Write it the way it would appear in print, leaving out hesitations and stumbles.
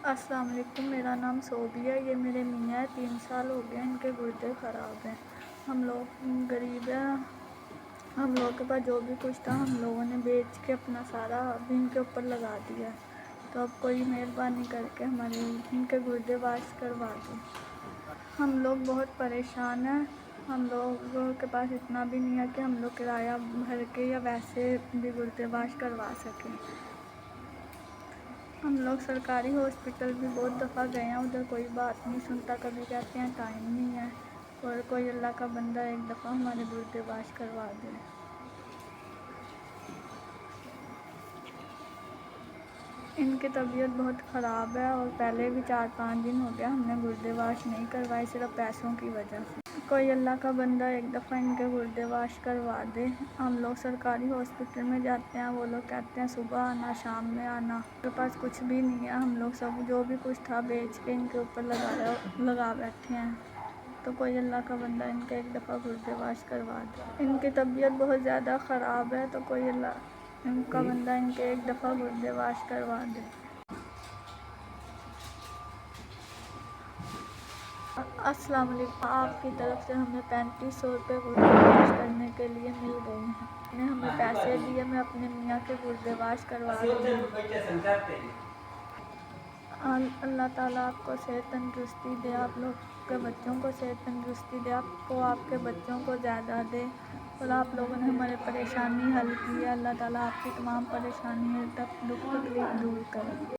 السلام علیکم، میرا نام صوبیہ ہے۔ یہ میرے میاں ہیں، 3 سال ہو گئے ان کے گردے خراب ہیں۔ ہم لوگ غریب ہیں، ہم لوگوں کے پاس جو بھی کچھ تھا ہم لوگوں نے بیچ کے اپنا سارا اب ان کے اوپر لگا دیا ہے۔ تو اب کوئی مہربانی کر کے ہمارے ان کے گردے واش کروا دیں۔ ہم لوگ بہت پریشان ہیں، ہم لوگوں کے پاس اتنا بھی نہیں ہے کہ ہم لوگ کرایہ بھر کے یا ویسے بھی گردے واش کروا سکیں۔ ہم لوگ سرکاری ہاسپٹل بھی بہت دفعہ گئے ہیں، ادھر کوئی بات نہیں سنتا، کبھی کہتے ہیں ٹائم نہیں ہے، اور کوئی اللہ کا بندہ ایک دفعہ ہمارے گردے واش کروا دے۔ ان کی طبیعت بہت خراب ہے اور پہلے بھی 4-5 دن ہو گیا ہم نے گردے واش نہیں کروائے، صرف پیسوں کی وجہ سے۔ کوئی اللہ کا بندہ ایک دفعہ ان کے گردے واش کروا دے۔ ہم لوگ سرکاری ہاسپٹل میں جاتے ہیں، وہ لوگ کہتے ہیں صبح آنا، شام میں آنا، میرے پاس کچھ بھی نہیں ہے، ہم لوگ سب جو بھی کچھ تھا بیچ کے ان کے اوپر لگا بیٹھے ہیں۔ تو کوئی اللہ کا بندہ ان کے ایک دفعہ گردے واش کروا دے۔ ان کی طبیعت بہت زیادہ خراب ہے، تو کوئی اللہ ان کا بندہ ان کے ایک دفعہ گردے واش کروا دے۔ السلام علیکم، آپ کی طرف سے ہمیں 3500 روپے گردے واش کرنے کے لیے مل گئے ہیں۔ آپ نے ہمیں پیسے دیے، میں اپنے میاں کے گردے واش کروا رہی ہوں۔ اللہ تعالیٰ آپ کو صحت تندرستی دے، آپ لوگ کے بچوں کو صحت تندرستی دے، آپ کو آپ کے بچوں کو زیادہ دے، اور آپ لوگوں نے ہماری پریشانی حل کی ہے۔ اللہ تعالیٰ آپ کی تمام پریشانی دکھ تکلیف دور کرے۔